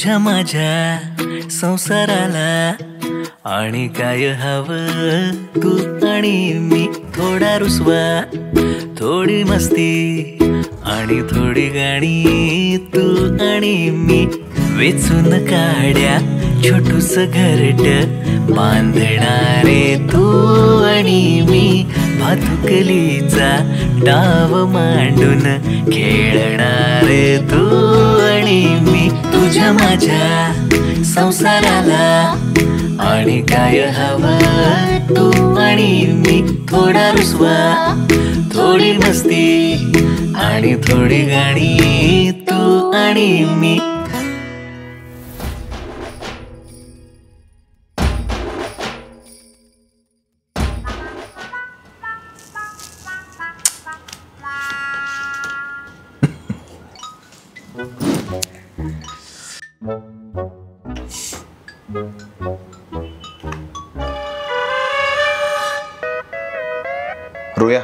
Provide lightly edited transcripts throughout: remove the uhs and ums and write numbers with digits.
तुझ्या माझ्या संसाराला आणि काय हवं तू आणि मी. थोडा रुसवा, थोडी मस्ती आणि थोडी गाणी, तू आणि मी. वेचून काढ्या छोटूस घरट बांधणारे तू आणि मी. भातुकलीचा डाव मांडून खेळणारे तू आणि मी. तुझ्या माझ्या संसाराला आणि काय हवं तू आणि मी. थोडा रुसवा, थोडी मस्ती आणि थोडी गाणी, तू आणि मी. रोया,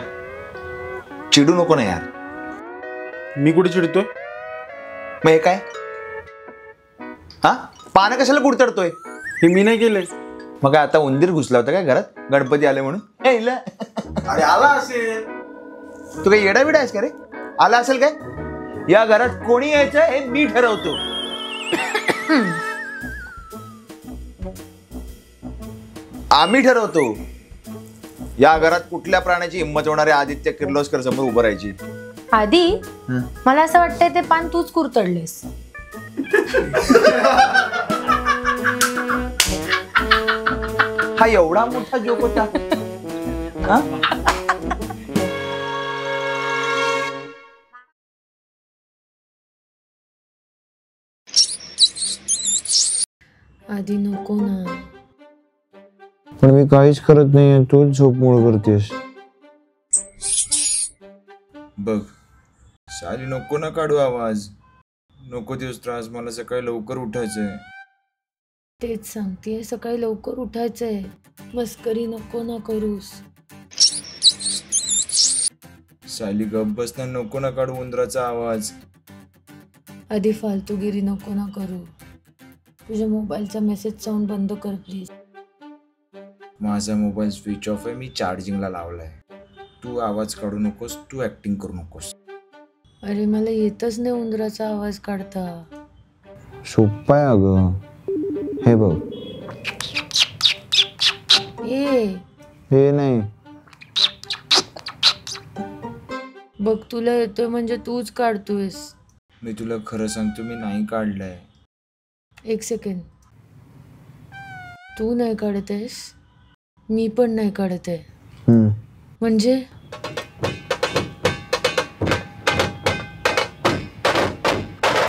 चिडू नको ना यार. मी कुठे चिडतोय? मग हे काय? हा, पानं कशाला कुडतडतोय? हे मी नाही केलंय. मग काय आता उंदीर घुसला होता काय घरात गणपती आले म्हणून? अरे आला असेल. तू काही येडा बिडा आहेस का रे? आला असेल काय? या घरात कोणी यायचं हे मी ठरवतो. आम्ही ठरवतो या घरात कुठल्या प्राण्याची हिंमत होणारे आदित्य किर्लोस्कर समोर उभं राहायची. आधी मला असं वाटतंय ते पान तूच कुरतडलेस. हा एवढा मोठा जोक होता. आधी नको ना. पण मी काहीच करत नाहीये, तूच झोपमोड करतेस. बघ साली, नको ना काढू आवाज. नको दिवस त्रास. मला सकाळी लवकर उठायचंय. तेच सांगतेय, सकाळी लवकर उठायचंय. मस्करी नको ना करूस. साली गप बसना. नको ना काढू उंदराचा आवाज. आधी फालतूगिरी नको ना करू. तुझ्या मोबाईलचा मेसेज साऊंड बंद कर प्लीज. माझा मोबाईल स्विच ऑफ आहे. मी चार्जिंगला लावलाय. तू आवाज काढू नकोस. तू ऍक्टिंग करू नकोस. अरे मला येतच नाही उंदराचा आवाज काढता. सोप्पा आहे अगं. हे बघ. हे नाही. बघ, तुला येतोय म्हणजे तूच काढतोयस. मी तुला खरं सांगतो, मी नाही काढलंय. एक सेकंड. तू नाही काढत आहेस, मी पण नाही काढत आहे. म्हणजे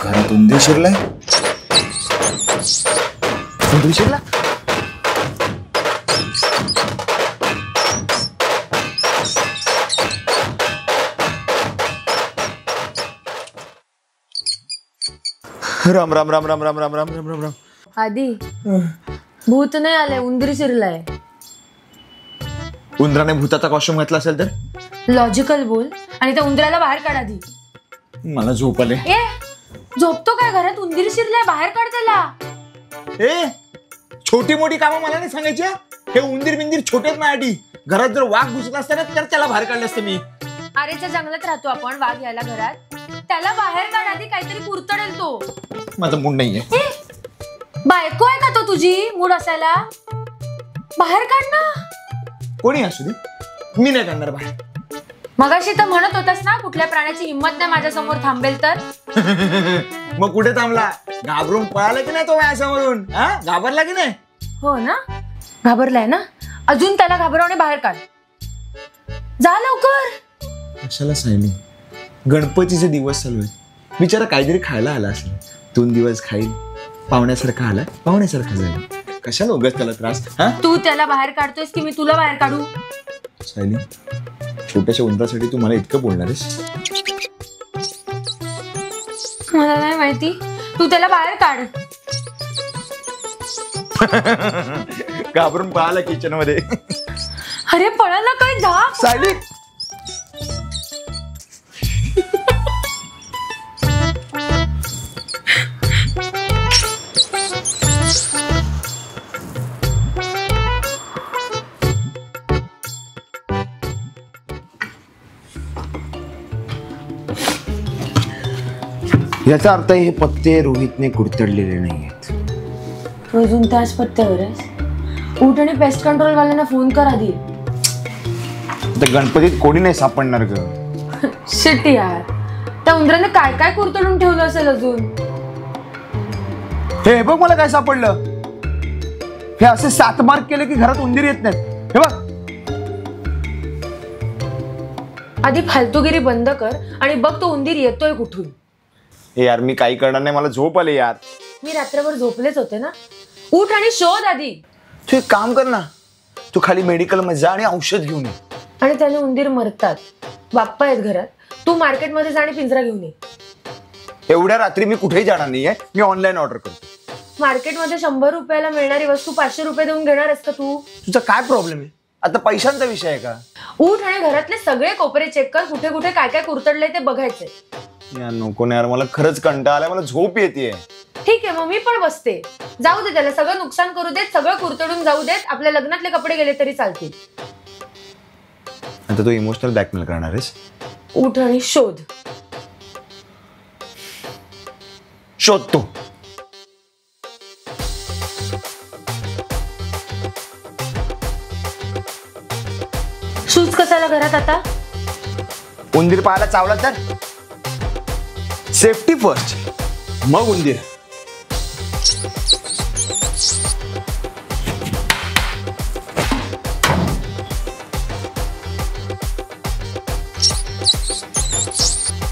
घरात उंदीर शिरलाय. उंदीर शिरला? राम राम राम राम राम राम राम राम राम राम. आधी भूत नाही आलंय, उंदीर शिरलाय. उंदराने भूताचा कॉस्ट्युम घातला असेल तर? लॉजिकल बोल आणि त्या उंदराला बाहेर काढ आधी. मला झोप आले. ए, झोपतो काय? घरात उंदीर शिरलाय, बाहेर काढ त्याला. ए, छोटी मोठी कामं मला नाही सांगायची. हे उंदीर बिंदीर छोटेच माझ्यासाठी. घरात जर वाघ घुसला असता ना तर त्याला बाहेर काढलं असतं मी. आरेच्या जंगलात राहतो आपण, वाघ यायला घरात. त्याला बाहेर काढ आधी, काहीतरी कुरतडेल तो. माझा मूड नाहीये. बायको आहे का तो तुझी मूड असायला? बाहेर काढ ना. कोणी असू दे, मी नाही काढणार बाहेर. मगाशी तर म्हणत होतास ना कुठल्या प्राण्याची हिंमत नाही माझ्या समोर थांबेल तर. मग कुठे थांबला? घाबरून पळाला की नाही तो माझ्यासमोरून? घाबरला की नाही? हो ना, घाबरलाय ना. अजून त्याला घाबरवणे, बाहेर काढ. जा लवकर. कशाला सायली? गणपतीचे दिवस चालू आहेत. बिचारा काहीतरी खायला आला असेल. 2 दिवस खाईल, पाहुण्यासारखा आला, पाहुण्यासारखा जाईल. कशाला उगाच त्याला त्रास? तू त्याला बाहेर काढतोयस की मी तुला बाहेर काढू? सायली, छोट्याशा उंदरासाठी तू मला इतकं बोलणार आहेस? मला नाही माहिती. तू त्याला बाहेर काढ. घाबरून पळाला किचन मध्ये. अरे पळाला काय? जा सायली. याचा अर्थ हे पत्ते रोहितने कुरतडलेले नाही आहेत. अजून त्याच पत्त्यावर आहेस? उठ आणि पेस्ट कंट्रोल वाल्यांना फोन कर आधी. आता गणपतीत कोणी नाही सापडणार ग. शिट यार, त्या उंदराने काय काय कुरतडून ठेवलं असेल अजून. हे बघ मला काय सापडलं. हे असे 7 मार्क केले की घरात उंदीर येत नाहीत. हे बघ. आधी फालतूगिरी बंद कर आणि बघ तो उंदीर येतोय कुठून. हे यार मी काही करणार नाही, मला झोप आली यार. मी रात्रभर झोपलेच होते ना. उठ आणि शोध आधी. तू एक काम कर ना, तू खाली मेडिकल मध्ये जा आणि औषध घेऊन ये. आणि त्याने उंदीर मरतात. बाप्पा आहेत घरात. तू मार्केटमध्ये जा आणि पिंजरा घेऊन ये. एवढ्या रात्री मी कुठेही जाणार नाहीये, मी ऑनलाईन ऑर्डर करतो. मार्केटमध्ये 100 रुपयाला मिळणारी वस्तू 500 रुपये देऊन घेणार आहेस का तू? तुझा काय प्रॉब्लेम आहे? आता पैशांचा विषय आहे का? उठ आणि घरातले सगळे कोपरे चेक कर. कुठे कुठे काय काय कुरतडलंय ते बघायचंय. यार नको ना यार, मला खरंच कंटाळा आलाय, मला झोप येतेय. ठीक आहे, मग मी पण बसते. जाऊ दे, त्याला सगळं नुकसान करू देत, सगळं कुरतडून जाऊ देत. आपल्या लग्नातले कपडे गेले तरी चालतील. आता तू इमोशनल ब्लॅकमेल करणार आहेस? उठ आणि शोध. शोधतो. शूज कसाला घरात आता? उंदीर पाहायला चावला तर सेफ्टी फर्स्ट, मग उंदीर.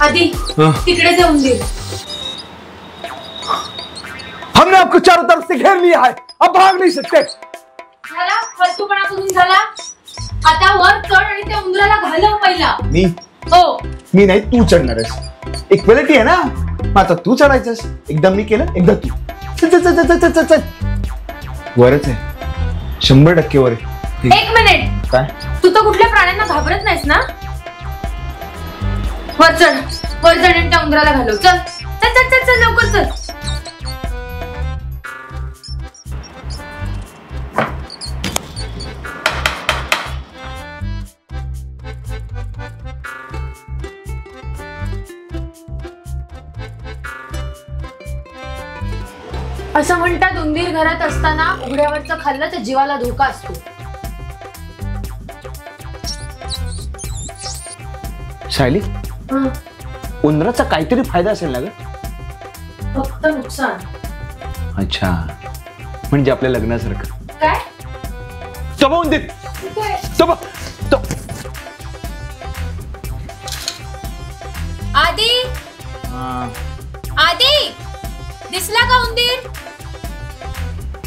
आधी तिकडे ते उंदीर. हमने आपको चारों तरफ से घेर लिया है, अब भाग नहीं सकते. झाला फालतूपणा करून झाला. आता वर चढ आणि त्या उंदराला घालव पहिला. मी हो. मी नाही, तू चढणार आहेस. इक्वॅलिटी आहे ना. आता तू चढायचंस. एकदा मी केलं, एकदा तू. चल चल चल चल चल चल. वरच आहे, 100% वर आहे. एक मिनिट. काय? तू तर कुठल्या प्राण्यांना घाबरत नाहीस ना? वर चढ. वर चढ आणि त्या उंदराला घालव. चल चल चल चल चल लवकर चल. असं म्हणतात उंदीर घरात असताना उघड्यावरचं खाल्लं तर जीवाला धोका असतो. शायली, उंदराचा काहीतरी फायदा असेल ना ग? फक्त नुकसान. अच्छा, म्हणजे आपल्या लग्नासारखं. काय? तो बघ उंदीर. तो बघ. तो आधी आधी दिसला का उंदीर?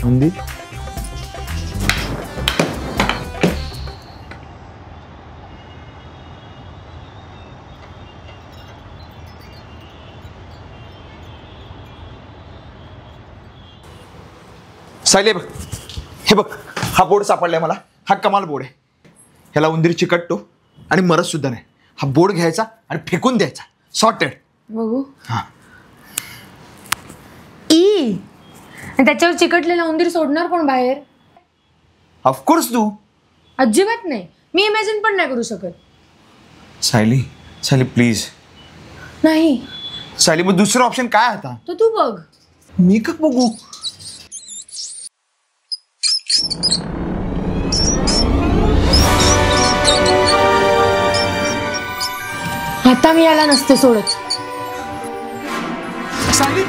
उंदीर? सायले बघ, हे बघ, हा बोर्ड सापडलाय मला. हा कमाल बोर्ड आहे. ह्याला उंदीर चिकटतो आणि मरत सुद्धा नाही. हा बोर्ड घ्यायचा आणि फेकून द्यायचा. सॉर्टेड. बघू. हा. ई त्याच्यावर चिकटलेला उंदीर सोडणार कोण बाहेर? ऑफकोर्स तू. अजिबात नाही. मी इमॅजिन पण नाही करू शकत. सायली, सायली प्लीज. नाही. सायली, मग दुसरा ऑप्शन काय आता? तो तू बघ. मी का बघू? आता मी याला नसते सोडत. Sayali,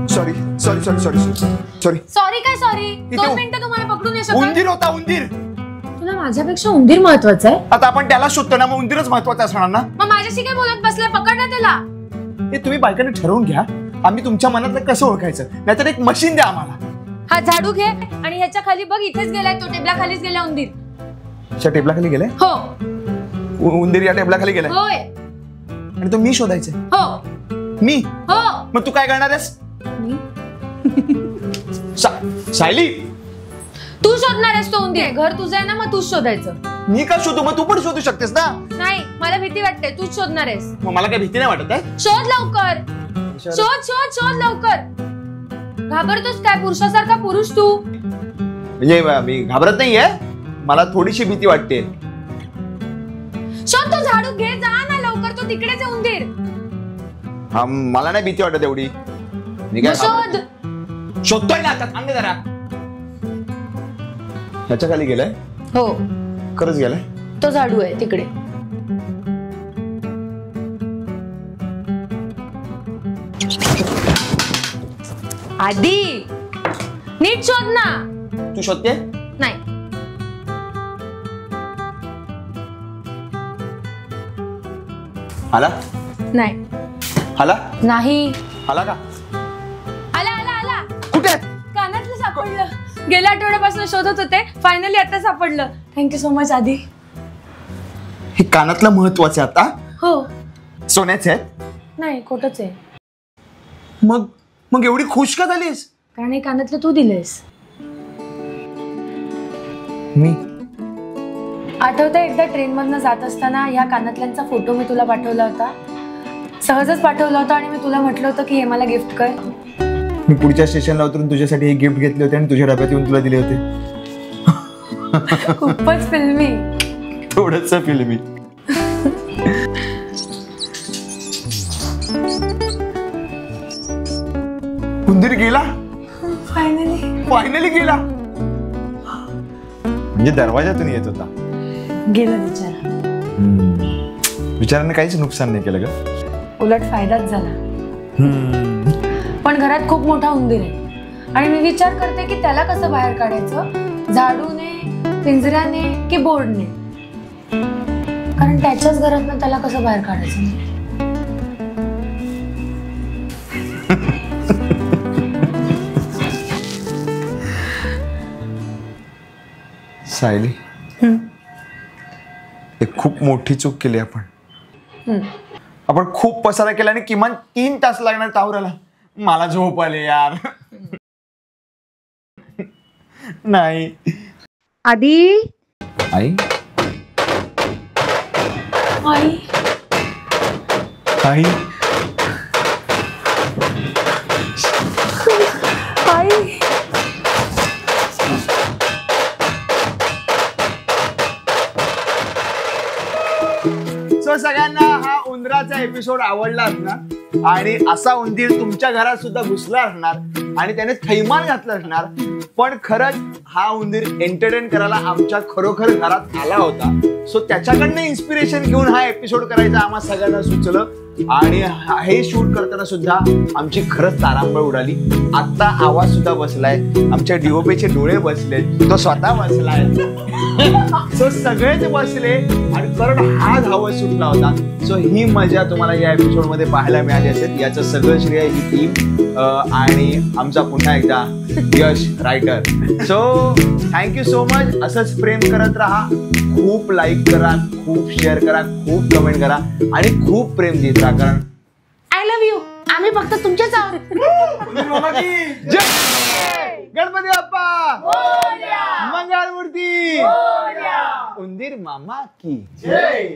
sorry sorry sorry sorry sorry. Sorry काय सॉरी? इथे 2 मिनिटं तुम्हाला पकडून नाही शकत. उंदीर होता, उंदीर. तुला माझ्यापेक्षा उंदीर महत्वाचा आहे? आता आपण त्याला शोधतो ना, मग उंदीरच महत्वाचा असणार ना. मग माझ्याशी काय बोलत बसलाय? पकड ना त्याला. हे तुम्ही बायकांनी ठरवून घ्या. आम्ही तुमच्या मनातलं कसं ओळखायचं, नाहीतर एक मशीन द्या आम्हाला. हा झाडू घे आणि ह्याच्या खाली बघ, इथेच गेलाय तो. टेबला खालीच गेला उंदीर. त्या टेबला खाली गेलाय? हो. उंदीर या टेबला खाली गेलाय होय. आणि तो मी शोधायचंय? हो. मी? हो. मग तू काय करणार आहेस? मी? सायली, तू शोधणार आहेस तो उंदीर. घर तुझं आहे ना, मग तूच शोधायचं. मी का शोधू? मग तू पण शोधू शकतेस ना. नाही, मला भीती वाटते. तूच शोधणार आहेस. मग मला काय भीती नाही वाटत आहे? शोध लवकर. शोध शोध शोध लवकर. घाबरतोस काय? पुरुषासारखा पुरुष तू. म्हणजे मी घाबरत नाहीये, मला थोडीशी भीती वाटते. शोध. तो झाडू घे, जा ना लवकर. तो तिकडेच आहे उंदीर. हा, मला नाही भीती वाटत एवढी. मी काय शोध. शोधतोय ना आता. थांब जरा. ह्याच्या खाली गेलाय? हो, खरंच गेलाय? तो झाडू आहे तिकडे. आधी नीट शोध ना. तू शोधते? नाही. आला? नाही. आला? नाही. आला का? आला आला आला. कुठे? कानातलं सापडलं. गेल्या आठवड्यापासून शोधत होते, फायनली आता सापडलं. थँक्यू सो मच आधी. हे कानातलं महत्वाचं आहे आता? हो. सोन्याचे आहेत? नाही, खोटच आहे. मग मग एवढी खुश का झालीस? कारण हे कानातलं तू दिलेस. मी आठवतंय एकदा ट्रेन मधनं जात असताना ह्या कानातल्यांचा फोटो मी तुला पाठवला होता. सहजच पाठवला होता आणि मी तुला म्हटलं होतं की हे मला गिफ्ट कर. मी पुढच्या स्टेशनला उतरून तुझ्यासाठी हे गिफ्ट घेतले होते आणि तुझ्या डब्यात येऊन तुला दिले होते. खूपच फिल्मी. थोडंसं फिल्मी. उंदीर गेला? फायनली गेला. म्हणजे दरवाजातून येत होता. गेला बिचारा. विचाराने काहीच नुकसान नाही केलं ग. उलट फायदाच झाला. पण घरात खूप मोठा उंदीर आहे आणि मी विचार करते की त्याला कसं बाहेर काढायचं. झाडूने, पिंजऱ्याने की बोर्डने. कारण त्याच्याच घरात त्याला कसं बाहेर काढायचं. सायली, एक खूप मोठी चूक केली आपण. आपण खूप पसारा केला आणि किमान 3 तास लागणार टावराला. मला झोप आले यार. नाही. आधी आई आई आई आई. सो सगळ्यांना हा उंदराचा एपिसोड आवडला असणार आणि असा उंदीर तुमच्या घरात सुद्धा घुसला असणार आणि त्याने थैमान घातलं असणार. पण खरंच हा उंदीर एंटरटेन करायला आमच्या खरोखर घरात आला होता. सो त्याच्याकडनं इन्स्पिरेशन घेऊन हा एपिसोड करायचा आम्हा सगळ्यांना सुचलं आणि हे शूट करताना सुद्धा आमची खरंच तारांबळ उडाली. आता आवाज सुद्धा बसलाय, आमच्या डीओपीचे डोळे बसले, तो स्वतः बसलाय. सो सगळेच बसले आणि कारण हा धावत सुटला होता. सो ही मजा तुम्हाला या एपिसोड मध्ये पाहायला मिळाली असेल. याचं सगळं श्रेय ही टीम आणि आमचा पुन्हा एकदा Yash writer. So thank you so much. असंच प्रेम करत राहा. खूप लाईक करा, खूप शेअर करा, खूप कमेंट करा आणि खूप प्रेम देत राहा. कारण आय लव्ह यू. आम्ही फक्त तुमच्याच आहोत. गणपती बाप्पा, मंगळमूर्ती, उंदीर मामा की जय.